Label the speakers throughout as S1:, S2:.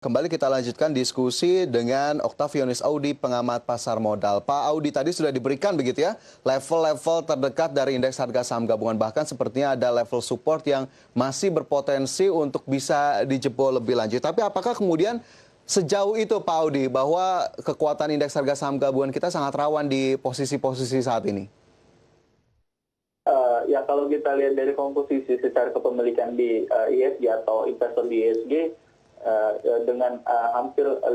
S1: Kembali kita lanjutkan diskusi dengan Octavianus Audi, pengamat pasar modal. Pak Audi, tadi sudah diberikan begitu ya, level-level terdekat dari indeks harga saham gabungan. Bahkan sepertinya ada level support yang masih berpotensi untuk bisa dijebol lebih lanjut. Tapi apakah kemudian sejauh itu Pak Audi, bahwa kekuatan indeks harga saham gabungan kita sangat rawan di posisi-posisi saat ini?
S2: Ya kalau kita lihat dari komposisi secara kepemilikan di ISG atau investor di ISG, dengan hampir 50%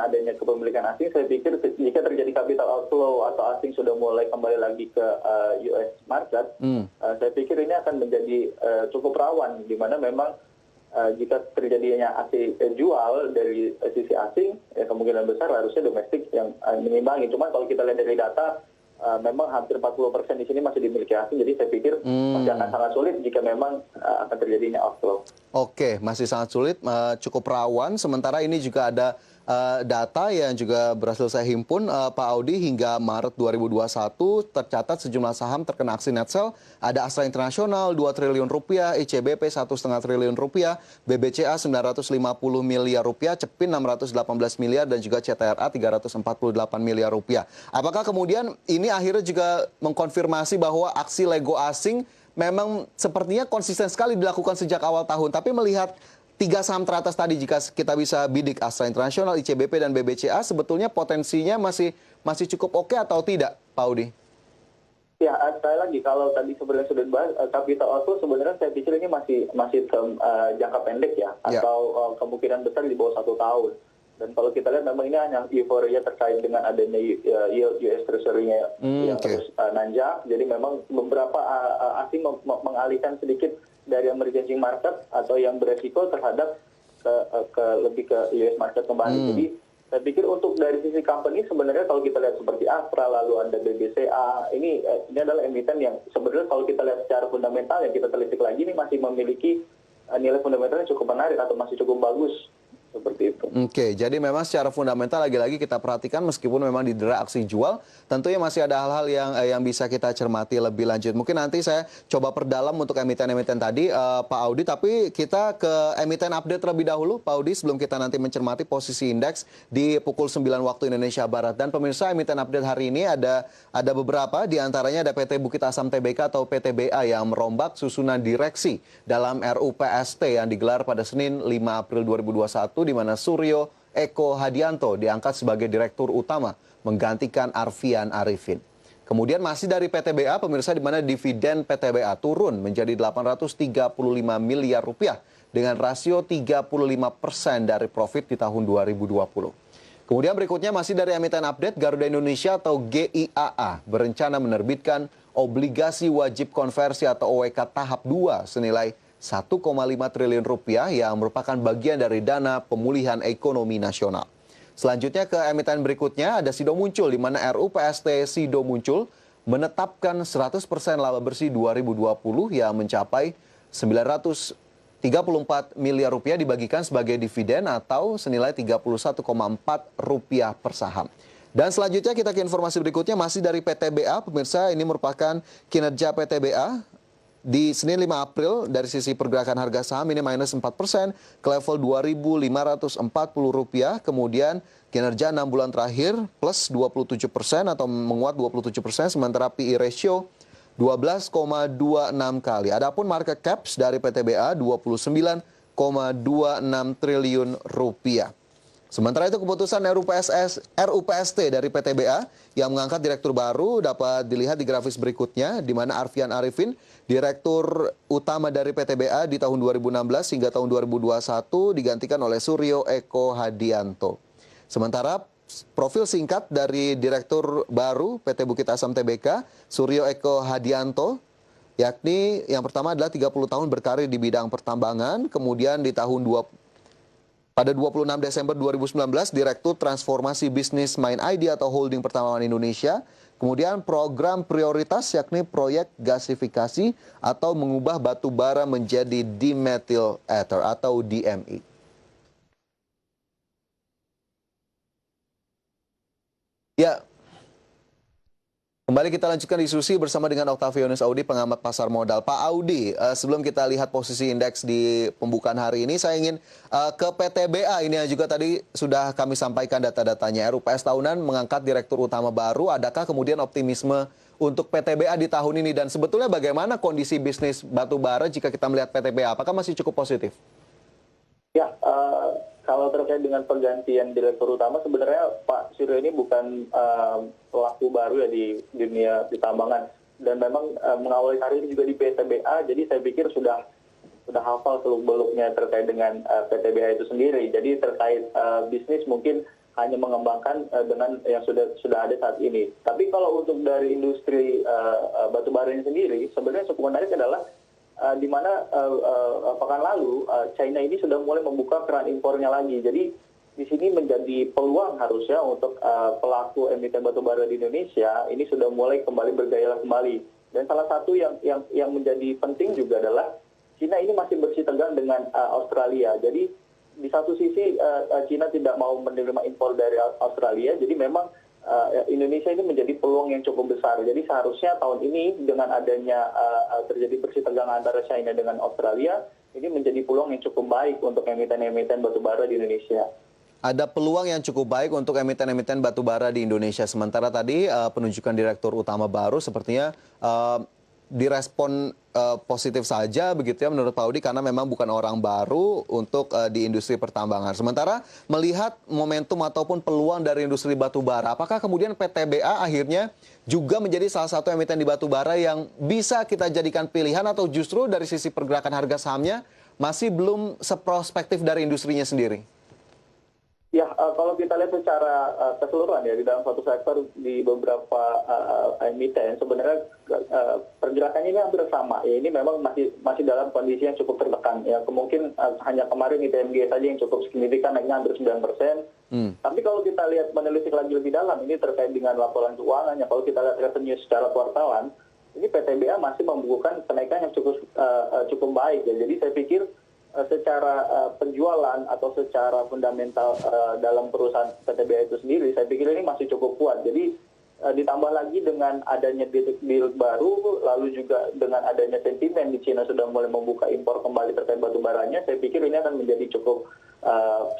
S2: adanya kepemilikan asing, saya pikir jika terjadi capital outflow atau asing sudah mulai kembali lagi ke US market, saya pikir ini akan menjadi cukup rawan, di mana memang jika terjadinya asing jual dari sisi asing, ya kemungkinan besar harusnya domestik yang mengimbangi. Cuman kalau kita lihat dari data, memang hampir 40% di sini masih dimiliki asing, jadi saya pikir masih akan sangat sulit jika memang akan terjadinya outflow.
S1: Oke, masih sangat sulit, cukup rawan. Sementara ini juga ada data yang juga berhasil saya himpun, Pak Audi, hingga Maret 2021 tercatat sejumlah saham terkena aksi net sell. Ada Astra Internasional 2 triliun rupiah, ICBP 1,5 triliun rupiah, BBCA 950 miliar rupiah, Cepin 618 miliar, dan juga CTRA 348 miliar rupiah. Apakah kemudian ini akhirnya juga mengkonfirmasi bahwa aksi Lego asing memang sepertinya konsisten sekali dilakukan sejak awal tahun. Tapi melihat tiga saham teratas tadi, jika kita bisa bidik Astra Internasional, ICBP, dan BBCA, sebetulnya potensinya masih cukup oke atau tidak, Pak Audi?
S2: Ya, sekali lagi kalau tadi sebenarnya sudah dibahas, capital outflow sebenarnya saya pikir ini masih jangka pendek ya, atau kemungkinan besar di bawah 1 tahun. Dan kalau kita lihat memang ini hanya euforia terkait dengan adanya yield US Treasury-nya yang terus nanjak. Jadi memang beberapa asing mengalihkan sedikit dari emerging market atau yang beresiko terhadap lebih ke US market kembali. Jadi saya pikir untuk dari sisi company sebenarnya kalau kita lihat seperti Astra, lalu ada BBCA, ini adalah emiten yang sebenarnya kalau kita lihat secara fundamental yang kita telisik lagi ini masih memiliki nilai fundamentalnya cukup menarik atau masih cukup bagus. Seperti itu.
S1: Oke, jadi memang secara fundamental lagi-lagi kita perhatikan meskipun memang didera aksi jual, tentunya masih ada hal-hal yang bisa kita cermati lebih lanjut. Mungkin nanti saya coba perdalam untuk emiten-emiten tadi, Pak Audi, tapi kita ke emiten update terlebih dahulu, Pak Audi, sebelum kita nanti mencermati posisi indeks di pukul 9 waktu Indonesia Barat. Dan pemirsa, emiten update hari ini ada beberapa, diantaranya ada PT Bukit Asam Tbk atau PTBA yang merombak susunan direksi dalam RUPST yang digelar pada Senin 5 April 2021, di mana Suryo Eko Hadianto diangkat sebagai Direktur Utama menggantikan Arfian Arifin. Kemudian masih dari PTBA, pemirsa, di mana dividen PTBA turun menjadi 835 miliar rupiah dengan rasio 35% dari profit di tahun 2020. Kemudian berikutnya masih dari emiten update, Garuda Indonesia atau GIAA berencana menerbitkan obligasi wajib konversi atau OWK tahap 2 senilai 1,5 triliun rupiah yang merupakan bagian dari dana pemulihan ekonomi nasional. Selanjutnya ke emiten berikutnya ada Sido Muncul, di mana RUPST Sido Muncul menetapkan 100% laba bersih 2020 yang mencapai 934 miliar rupiah dibagikan sebagai dividen atau senilai 31,4 rupiah per saham. Dan selanjutnya kita ke informasi berikutnya masih dari PTBA, pemirsa, ini merupakan kinerja PTBA. Di Senin 5 April, dari sisi pergerakan harga saham ini minus 4% ke level Rp2.540. Kemudian kinerja 6 bulan terakhir plus 27% atau menguat 27%, sementara PE ratio 12,26 kali. Adapun market caps dari PTBA 29,26 triliun rupiah. Sementara itu keputusan RUPST dari PTBA yang mengangkat direktur baru dapat dilihat di grafis berikutnya, di mana Arfian Arifin, direktur utama dari PTBA di tahun 2016 hingga tahun 2021 digantikan oleh Suryo Eko Hadianto. Sementara profil singkat dari direktur baru PT Bukit Asam Tbk, Suryo Eko Hadianto, yakni yang pertama adalah 30 tahun berkarir di bidang pertambangan, kemudian pada 26 Desember 2019, Direktur Transformasi Bisnis Main ID atau Holding Pertambangan Indonesia. Kemudian program prioritas yakni proyek gasifikasi atau mengubah batu bara menjadi dimethyl ether atau DME. Ya, Kembali kita lanjutkan diskusi bersama dengan Octavianus Audi, pengamat pasar modal. Pak Audi, sebelum kita lihat posisi indeks di pembukaan hari ini, saya ingin ke PTBA. Ini yang juga tadi sudah kami sampaikan data-datanya. RUPS tahunan mengangkat direktur utama baru. Adakah kemudian optimisme untuk PTBA di tahun ini? Dan sebetulnya bagaimana kondisi bisnis batu bara jika kita melihat PTBA? Apakah masih cukup positif?
S2: Ya, kalau terkait dengan pergantian direktur utama, sebenarnya Pak Suryo ini bukan pelaku baru ya di dunia tambangan, dan memang mengawali karir juga di PTBA, jadi saya pikir sudah hafal seluk-beluknya terkait dengan PTBA itu sendiri. Jadi terkait bisnis mungkin hanya mengembangkan dengan yang sudah ada saat ini. Tapi kalau untuk dari industri batubara ini sendiri, sebenarnya cukup menarik adalah di mana pekan lalu China ini sudah mulai membuka keran impornya lagi. Jadi di sini menjadi peluang harusnya untuk pelaku emiten batubara di Indonesia ini sudah mulai kembali bergairah kembali. Dan salah satu yang menjadi penting juga adalah China ini masih bersih tegang dengan Australia. Jadi di satu sisi China tidak mau menerima impor dari Australia, jadi memang Indonesia ini menjadi peluang yang cukup besar. Jadi seharusnya tahun ini dengan adanya terjadi bersih tegang antara China dengan Australia, ini menjadi peluang yang cukup baik untuk emiten-emiten batubara di Indonesia.
S1: Ada peluang yang cukup baik untuk emiten-emiten batubara di Indonesia. Sementara tadi penunjukan direktur utama baru sepertinya direspon positif saja begitu ya menurut Pak Audi, karena memang bukan orang baru untuk di industri pertambangan. Sementara melihat momentum ataupun peluang dari industri batubara, apakah kemudian PTBA akhirnya juga menjadi salah satu emiten di batubara yang bisa kita jadikan pilihan, atau justru dari sisi pergerakan harga sahamnya masih belum seprospektif dari industrinya sendiri?
S2: Ya, kalau kita lihat secara keseluruhan ya di dalam suatu sektor di beberapa emiten, sebenarnya pergerakannya ini hampir sama. Ya, ini memang masih dalam kondisi yang cukup tertekan. Ya, kemungkinan hanya kemarin ITMG saja yang cukup signifikan, naiknya hampir 9%. Tapi kalau kita lihat menelisik lagi lebih dalam, ini terkait dengan laporan keuangannya. Kalau kita lihat revenue secara kuartalan, ini PTBA masih membukukan kenaikan yang cukup baik. Ya. Jadi saya pikir secara penjualan atau secara fundamental dalam perusahaan PTBA itu sendiri, saya pikir ini masih cukup kuat. Jadi ditambah lagi dengan adanya deal baru, lalu juga dengan adanya sentimen di China sudah mulai membuka impor kembali terkait batu baranya, saya pikir ini akan menjadi cukup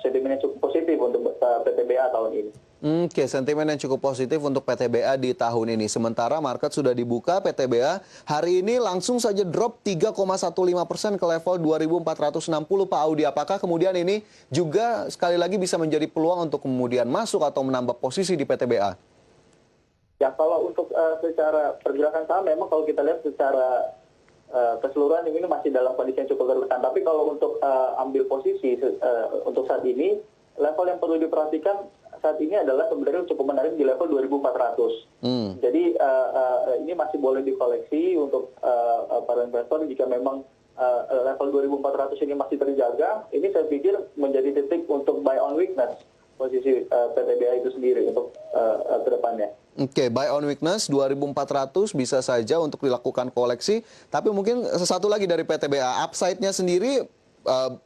S2: sentimen yang cukup positif untuk PTBA tahun ini.
S1: Oke, sentimen yang cukup positif untuk PTBA di tahun ini. Sementara market sudah dibuka, PTBA hari ini langsung saja drop 3,15% ke level 2.460, Pak Audi. Apakah kemudian ini juga sekali lagi bisa menjadi peluang untuk kemudian masuk atau menambah posisi di PTBA?
S2: Ya, kalau untuk secara pergerakan saham, memang kalau kita lihat secara keseluruhan ini masih dalam kondisi yang cukup tertekan. Tapi kalau untuk ambil posisi untuk saat ini, level yang perlu diperhatikan saat ini adalah sebenarnya cukup menarik di level 2.400. Jadi ini masih boleh dikoleksi untuk para investor jika memang level 2.400 ini masih terjaga. Ini saya pikir menjadi titik untuk buy on weakness posisi PTBA itu sendiri untuk ke depannya.
S1: Oke, buy on weakness 2.400 bisa saja untuk dilakukan koleksi. Tapi mungkin sesuatu lagi dari PTBA, upside-nya sendiri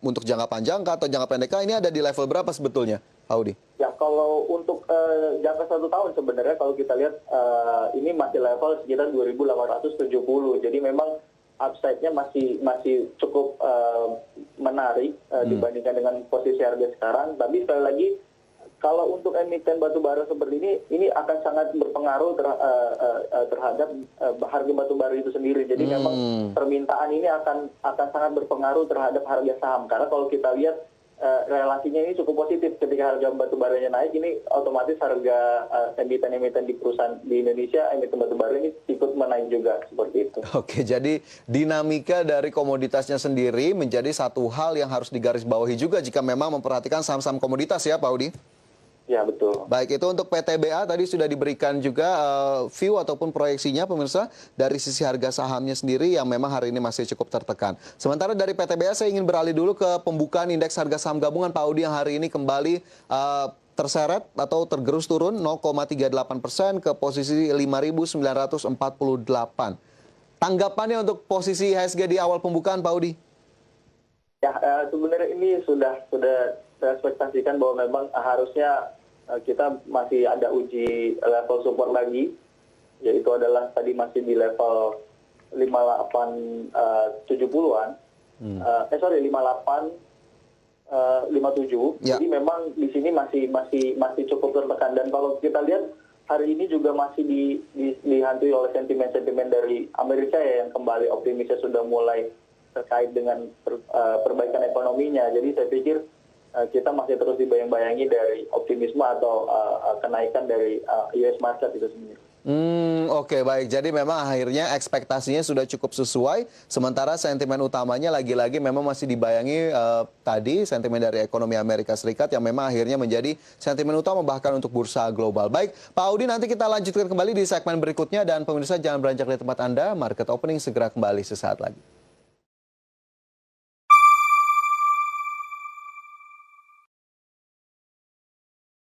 S1: untuk jangka panjang atau jangka pendek ini ada di level berapa sebetulnya, Audi?
S2: Ya, kalau untuk jangka 1 tahun sebenarnya kalau kita lihat ini masih level sekitar 2.870. Jadi memang upside-nya masih cukup menarik dibandingkan dengan posisi harga sekarang. Tapi sekali lagi, kalau untuk emiten batubara seperti ini akan sangat berpengaruh terhadap harga batubara itu sendiri. Jadi memang permintaan ini akan sangat berpengaruh terhadap harga saham. Karena kalau kita lihat relasinya ini cukup positif, ketika harga batubaranya naik, ini otomatis harga emiten-emiten di perusahaan di Indonesia, emiten batubara ini ikut menaik juga, seperti itu.
S1: Oke, jadi dinamika dari komoditasnya sendiri menjadi satu hal yang harus digarisbawahi juga jika memang memperhatikan saham-saham komoditas ya, Pak Audi?
S2: Ya, betul.
S1: Baik, itu untuk PTBA tadi sudah diberikan juga view ataupun proyeksinya pemirsa dari sisi harga sahamnya sendiri yang memang hari ini masih cukup tertekan. Sementara dari PTBA saya ingin beralih dulu ke pembukaan indeks harga saham gabungan Pak Audi yang hari ini kembali terseret atau tergerus turun 0,38% ke posisi 5.948. Tanggapannya untuk posisi IHSG di awal pembukaan Pak Audi?
S2: Ya, sebenarnya ini sudah saya ekspektasikan bahwa memang harusnya kita masih ada uji level support lagi yaitu adalah tadi masih di level 5870-an. Sorry, 5857.
S1: Ya.
S2: Jadi memang di sini masih cukup tertekan, dan kalau kita lihat hari ini juga masih dihantui oleh sentimen-sentimen dari Amerika ya, yang kembali optimisnya sudah mulai terkait dengan perbaikan ekonominya. Jadi saya pikir kita masih terus dibayang-bayangi dari optimisme atau kenaikan dari US market itu sendiri.
S1: Oke, baik. Jadi memang akhirnya ekspektasinya sudah cukup sesuai, sementara sentimen utamanya lagi-lagi memang masih dibayangi tadi sentimen dari ekonomi Amerika Serikat yang memang akhirnya menjadi sentimen utama bahkan untuk bursa global. Baik, Pak Audi, nanti kita lanjutkan kembali di segmen berikutnya, dan pemirsa jangan beranjak dari tempat Anda, market opening segera kembali sesaat lagi.